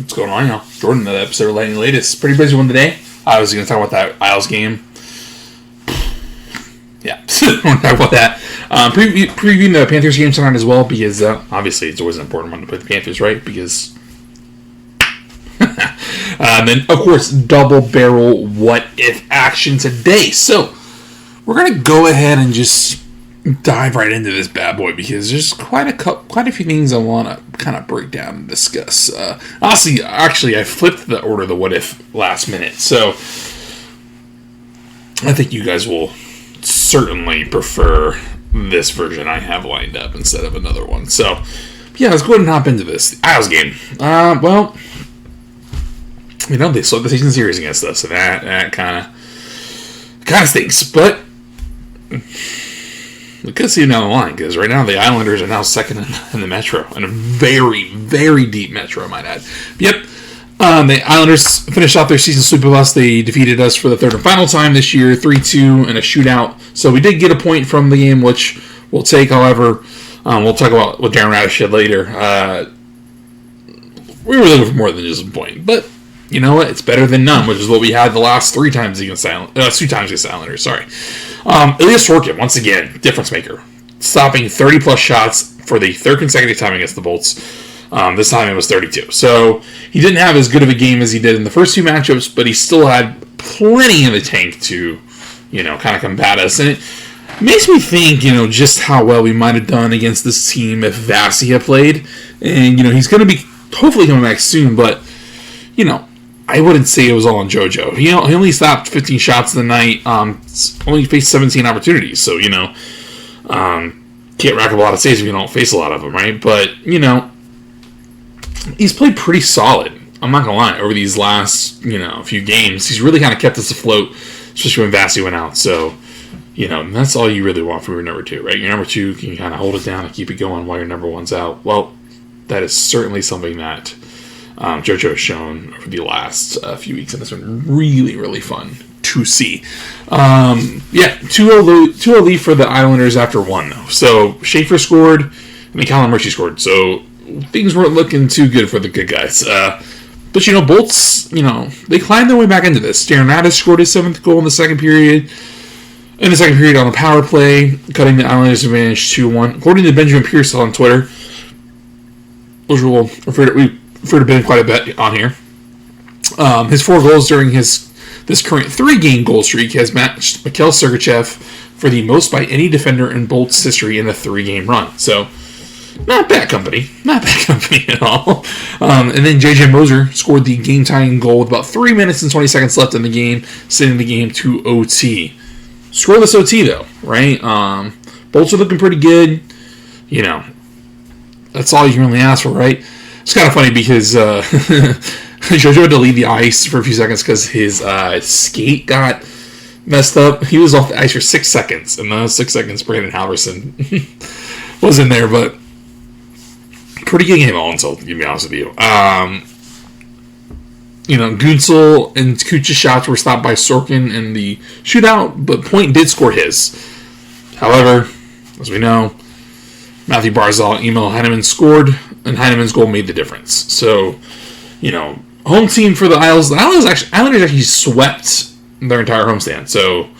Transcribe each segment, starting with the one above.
What's going on, y'all? Jordan, another episode of Lightning Latest. Pretty busy one today. I was going to talk about that Isles game. Yeah, I want to talk about that. Previewing the Panthers game tonight as well, because obviously it's always an important one to play the Panthers, right? Because then, of course, double barrel what if action today. So we're going to go ahead and just dive right into this bad boy because there's quite a few things I want to kind of break down and discuss. Honestly, actually, I flipped the order of the what if last minute, so I think you guys will certainly prefer this version I have lined up instead of another one. So, yeah, let's go ahead and hop into this. The Isles game. Well, you know, they sold the season series against us, so that kind of stinks, but we could see it down the line, because right now the Islanders are now second in the Metro, in a very, very deep Metro, I might add. Yep, the Islanders finished off their season sweep of us. They defeated us for the third and final time this year, 3-2 in a shootout. So we did get a point from the game, which we'll take. However, we'll talk about what Darren Radish said later. We were looking for more than just a point, but you know what? It's better than none, which is what we had the last two times against the Islanders. Sorry. Elias Sorkin, once again, difference maker. Stopping 30-plus shots for the third consecutive time against the Bolts. This time it was 32. So he didn't have as good of a game as he did in the first two matchups, but he still had plenty in the tank to, kind of combat us. And it makes me think, just how well we might have done against this team if Vasi had played. And, he's going to be hopefully coming back soon, but, I wouldn't say it was all on JoJo. He only stopped 15 shots in the night. Only faced 17 opportunities. So, can't rack up a lot of saves if you don't face a lot of them, right? But, he's played pretty solid. I'm not going to lie. Over these last, few games, he's really kind of kept us afloat, especially when Vasi went out. So, that's all you really want from your number two, right? Your number two can kind of hold it down and keep it going while your number one's out. Well, that is certainly something that JoJo has shown over the last few weeks, and it's been really, really fun to see. 2-0 lead for the Islanders after one, though. So Schaefer scored, and then Callum Murchie scored. So things weren't looking too good for the good guys. But, Bolts, they climbed their way back into this. Darren Radish scored his 7th goal in the second period. In the second period on the power play, cutting the Islanders' advantage 2-1. According to Benjamin Pierce on Twitter, which we'll refer to Ben quite a bit on here. His 4 goals during this current 3-game goal streak has matched Mikhail Sergachev for the most by any defender in Bolts history in a 3-game run. So, not bad company at all. And then JJ Moser scored the game-tying goal with about 3 minutes and 20 seconds left in the game, sending the game to OT. Scoreless OT, though, right? Bolts are looking pretty good. That's all you can really ask for, right? It's kind of funny because JoJo had to leave the ice for a few seconds because his skate got messed up. He was off the ice for 6 seconds, and those 6 seconds Brandon Halverson was in there, but pretty good game all insult, to be honest with you. Gunsel and Kucha's shots were stopped by Sorkin in the shootout, but Point did score his. However, as we know, Matthew Barzal and Emil Heineman scored, and Heineman's goal made the difference. So, home team for the Isles. The Islanders actually swept their entire homestand. So,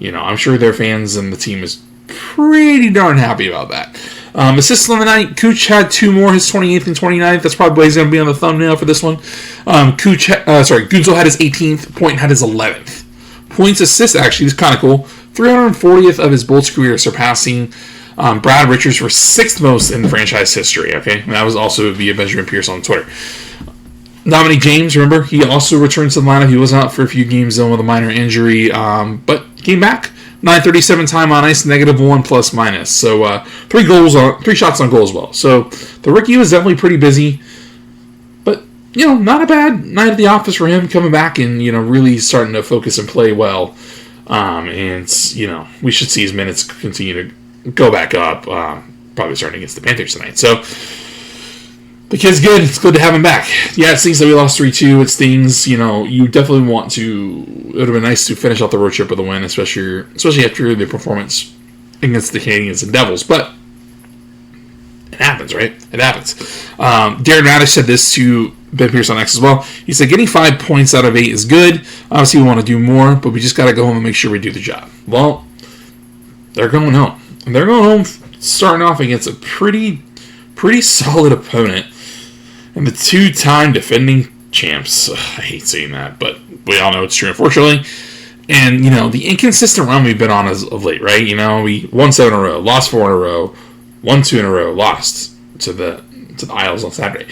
I'm sure their fans and the team is pretty darn happy about that. Assists on the night, Kuch had 2 more, his 28th and 29th. That's probably he's going to be on the thumbnail for this one. Gunsel had his 18th, Point had his 11th. Points assists, actually, is kind of cool. 340th of his Bolts career, surpassing Brad Richards for 6th most in the franchise history, okay? And that was also via Benjamin Pierce on Twitter. Dominic James, remember, he also returned to the lineup. He was out for a few games, though, with a minor injury, but came back. 9:37 time on ice, -1 plus minus. So 3 shots on goal as well. So the rookie was definitely pretty busy, but not a bad night at the office for him, coming back and really starting to focus and play well. And we should see his minutes continue to go back up. Probably starting against the Panthers tonight. So the kid's good. It's good to have him back. Yeah, it stings that we lost 3-2. It stings. You definitely want to. It would have been nice to finish off the road trip with a win, especially after the performance against the Canadians and Devils. But it happens, right? It happens. Darren Radish said this to Ben Pierce on X as well. He said, getting 5 points out of 8 is good. Obviously, we want to do more, but we just got to go home and make sure we do the job. Well, they're going home. And they're going home starting off against a pretty solid opponent. And the 2-time defending champs. I hate saying that, but we all know it's true, unfortunately. And, the inconsistent run we've been on as of late, right? We won 7 in a row, lost 4 in a row, won 2 in a row, lost to the Isles on Saturday.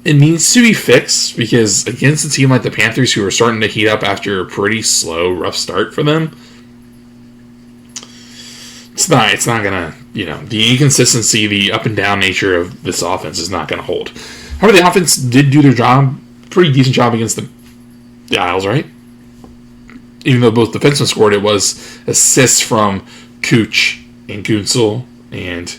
It needs to be fixed because against a team like the Panthers, who are starting to heat up after a pretty slow, rough start for them, it's not gonna, the inconsistency, the up and down nature of this offense is not gonna hold. However, the offense did do their job, pretty decent job against the Isles, right? Even though both defensemen scored, it was assists from Cooch and Gunsel and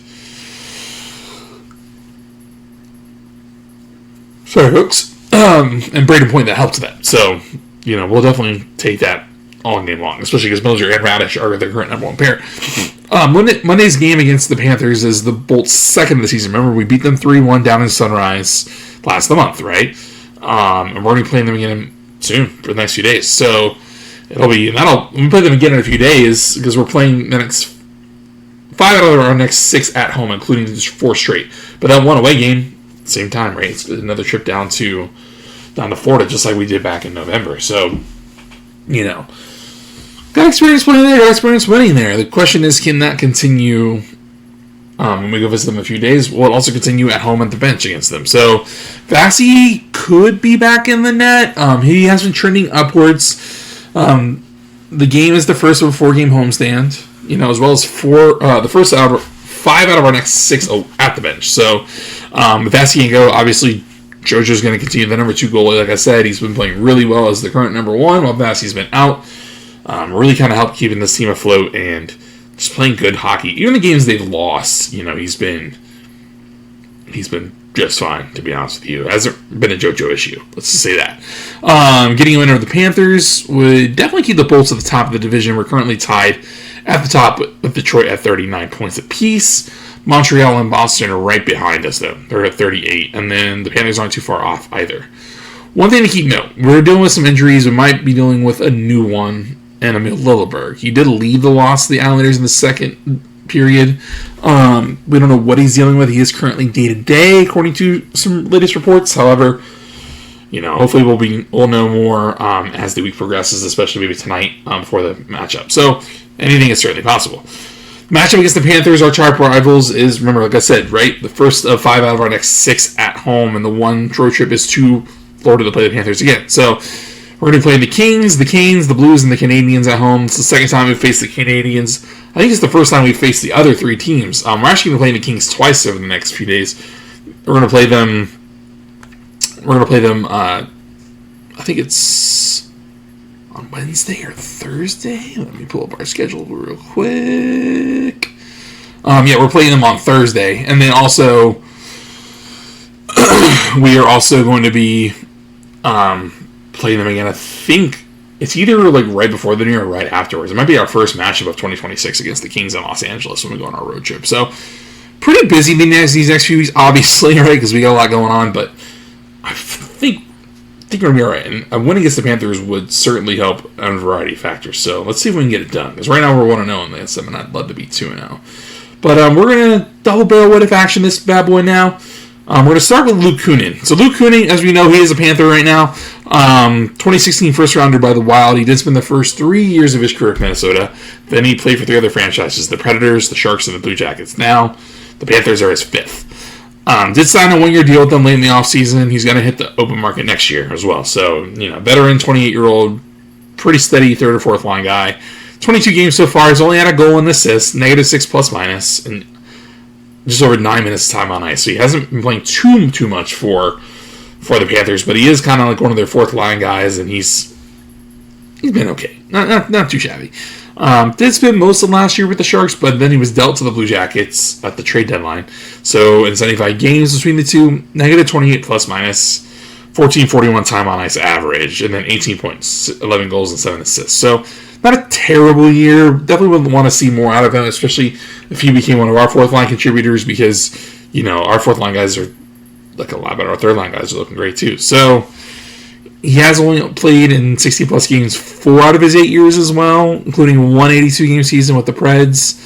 Hooks and Braden Point that helped that. So, we'll definitely take that all game long, especially because Moser and Radish are the current number 1 pair. Monday's game against the Panthers is the Bolts' second of the season. Remember, we beat them 3-1 down in Sunrise last month, right? And we're going to be playing them again soon for the next few days. So we play them again in a few days because we're playing the next 5 out of our next 6 at home, including just 4 straight. But that 1 away game, same time, right? It's another trip down to Florida, just like we did back in November. So, got experience playing there, got experience winning there. The question is, can that continue when we go visit them in a few days? Will it also continue at home at the bench against them? So, Vasi could be back in the net. He has been trending upwards. The game is the first of a 4-game homestand, as well as 5 out of our next 6 at the bench. So, if Vasi can go, obviously, JoJo's going to continue the number 2 goalie. Like I said, he's been playing really well as the current number 1 while Vasi's been out. Really kind of helped keeping this team afloat and just playing good hockey. Even the games they've lost, he's been just fine, to be honest with you. It hasn't been a JoJo issue. Let's just say that. Getting a win over the Panthers would definitely keep the Bolts at the top of the division. We're currently tied at the top with Detroit at 39 points apiece. Montreal and Boston are right behind us, though. They're at 38, and then the Panthers aren't too far off either. One thing to keep note, we're dealing with some injuries. We might be dealing with a new one, and Emil Lilleberg. He did lead the loss to the Islanders in the second period. We don't know what he's dealing with. He is currently day-to-day, according to some latest reports. However, hopefully we'll know more as the week progresses, especially maybe tonight before the matchup. So anything is certainly possible. Matchup against the Panthers, our sharp rivals, is, remember, like I said, right, the first of 5 out of our next 6 at home, and the 1 road trip is to Florida to play the Panthers again. So we're going to be playing the Kings, the Canes, the Blues, and the Canadiens at home. It's the second time we've faced the Canadiens. I think it's the first time we've faced the other 3 teams. We're actually going to play the Kings twice over the next few days. We're going to play them. I think it's on Wednesday or Thursday. Let me pull up our schedule real quick. We're playing them on Thursday, and then also we are also going to be playing them again. I think it's either like right before the New Year or right afterwards. It might be our first matchup of 2026 against the Kings in Los Angeles when we go on our road trip. So pretty busy these next few weeks, obviously, right? Because we got a lot going on, but I think we're going to be all right. And a win against the Panthers would certainly help on a variety of factors. So let's see if we can get it done. Because right now we're 1-0 in this, and I'd love to be 2-0. But we're going to double barrel what if action this bad boy now. We're going to start with Luke Kunin. So Luke Kunin, as we know, he is a Panther right now. 2016 first rounder by the Wild. He did spend the first 3 years of his career at Minnesota. Then he played for 3 other franchises, the Predators, the Sharks, and the Blue Jackets. Now, the Panthers are his 5th. Did sign a 1-year deal with them late in the offseason. He's going to hit the open market next year as well. So, veteran, 28-year-old, pretty steady 3rd or 4th line guy. 22 games so far. He's only had a goal and assist, -6 plus-minus, and just over 9 minutes of time on ice. So he hasn't been playing too much for the Panthers, but he is kind of like one of their 4th line guys, and he's been okay. Not too shabby. Did spend most of last year with the Sharks, but then he was dealt to the Blue Jackets at the trade deadline. So in 75 games between the two, -28 plus-minus, 14.41 time on ice average, and then 18 points, 11 goals, and 7 assists. So not a terrible year. Definitely would want to see more out of him, especially if he became one of our 4th line contributors, because our 4th line guys are looking a lot better. Our third line guys are looking great too. So he has only played in 60 plus games 4 out of his 8 years as well, including one 82 game season with the Preds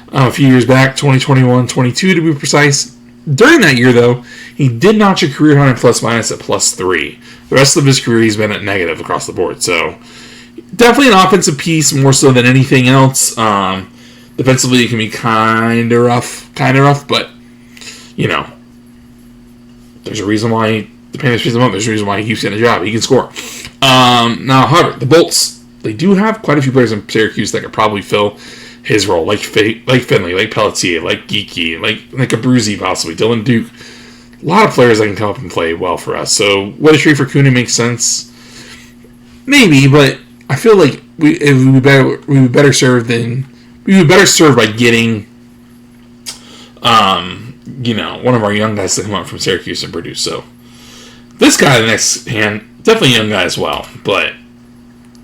a few years back, 2021-22 to be precise. During that year, though, he did notch a career high in plus minus at +3. The rest of his career, he's been at negative across the board. So definitely an offensive piece more so than anything else. Defensively, it can be kind of rough, but there's a reason why the Panthers piece him up. There's a reason why he keeps getting a job. He can score. Now, however, the Bolts, they do have quite a few players in Syracuse that could probably fill his role, like Finley, like Pelletier, like Geeky, like Abruzzi possibly, Dylan Duke. A lot of players that can come up and play well for us. So, what a trade for Kunin makes sense? Maybe, but I feel like we would be better served by getting one of our young guys to come up from Syracuse and produce. So this guy, the next hand, definitely a young guy as well, but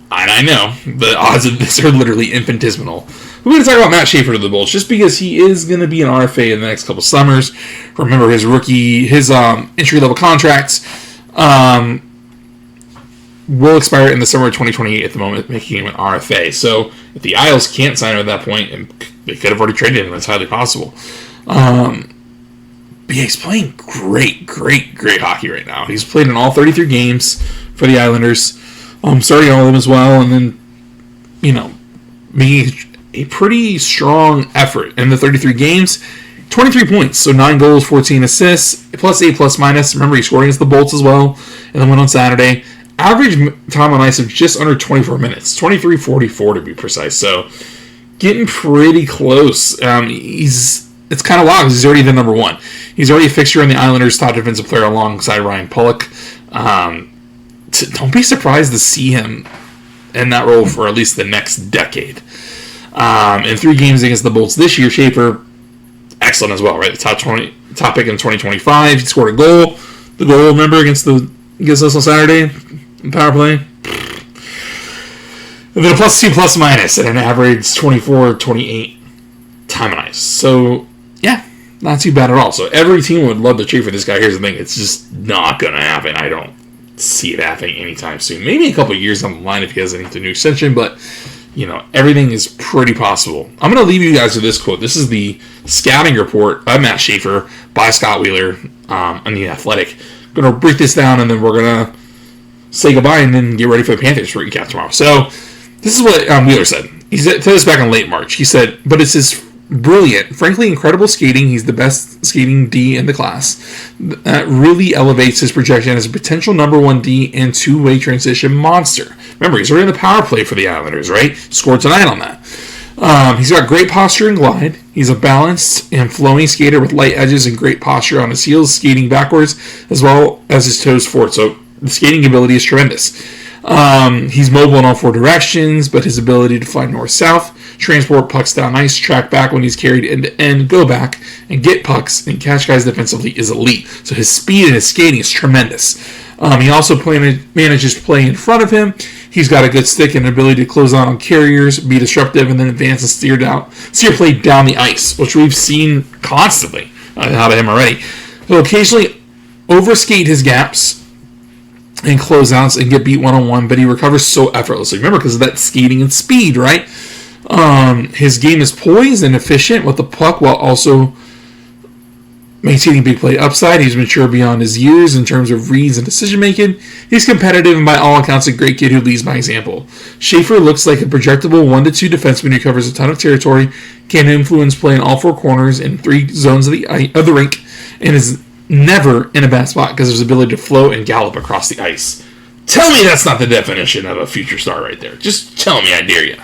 I know the odds of this are literally infinitesimal. We're going to talk about Matt Schaefer to the Bulls just because he is going to be an RFA in the next couple summers. Remember his entry-level contracts will expire in the summer of 2028 at the moment, making him an RFA. So if the Isles can't sign him at that point, and they could have already traded him, that's highly possible. But yeah, he's playing great hockey right now. He's played in all 33 games for the Islanders, starting all of them as well, and then, making a pretty strong effort in the 33 games. 23 points, so 9 goals, 14 assists, +8, +-. Remember, he scored against the Bolts as well, and then went on Saturday. Average time on ice of just under 24 minutes, 23:44 to be precise. So, getting pretty close. It's kind of wild because he's already the number one. He's already a fixture in the Islanders' top defensive player alongside Ryan Pulock. Don't be surprised to see him in that role for at least the next decade. In 3 games against the Bolts this year, Schaefer, excellent as well, right? The top pick in 2025. He scored a goal. The goal, remember, against us on Saturday in power play. And then a +2, +- at an average 24-28 time on ice. So, yeah, not too bad at all. So every team would love to trade for this guy. Here's the thing. It's just not going to happen. I don't see it happening anytime soon. Maybe a couple of years down the line if he has anything new extension, but everything is pretty possible. I'm going to leave you guys with this quote. This is the scouting report by Matt Schaefer by Scott Wheeler on The Athletic. I'm going to break this down, and then we're going to say goodbye and then get ready for the Panthers for recap tomorrow. So this is what Wheeler said. He said this back in late March. He said, but it's his brilliant, frankly incredible skating. He's the best skating D in the class. That really elevates his projection as a potential number 1 D and two-way transition monster. Remember, he's already in the power play for the Islanders, right? Scored tonight on that. He's got great posture and glide. He's a balanced and flowing skater with light edges and great posture on his heels, skating backwards, as well as his toes forward. So the skating ability is tremendous. He's mobile in all 4 directions, but his ability to fly north-south, transport pucks down ice, track back when he's carried end-to-end, go back, and get pucks and catch guys defensively is elite. So his speed and his skating is tremendous. He also manages to play in front of him. He's got a good stick and ability to close out on carriers, be disruptive, and then advance and steer play down the ice, which we've seen constantly out of him already. He'll occasionally overskate his gaps and closeouts and get beat one-on-one, but he recovers so effortlessly. Remember, because of that skating and speed, right? His game is poised and efficient with the puck while also maintaining big play upside. He's mature beyond his years in terms of reads and decision-making. He's competitive and by all accounts a great kid who leads by example. Schaefer looks like a projectable 1-2 defenseman who covers a ton of territory, can influence play in all 4 corners and 3 zones of the rink, and is never in a bad spot because of his ability to flow and gallop across the ice. Tell me that's not the definition of a future star right there. Just tell me, I dare you.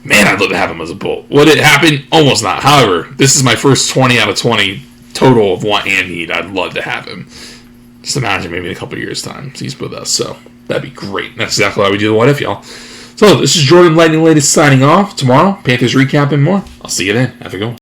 Man, I'd love to have him as a Bull. Would it happen? Almost not. However, this is my first 20 out of 20 total of want and need. I'd love to have him. Just imagine maybe in a couple years' time he's with us. So that'd be great. That's exactly why we do the What If, y'all. So this is Jordan Lightning Latest signing off. Tomorrow, Panthers recap and more. I'll see you then. Have a good one.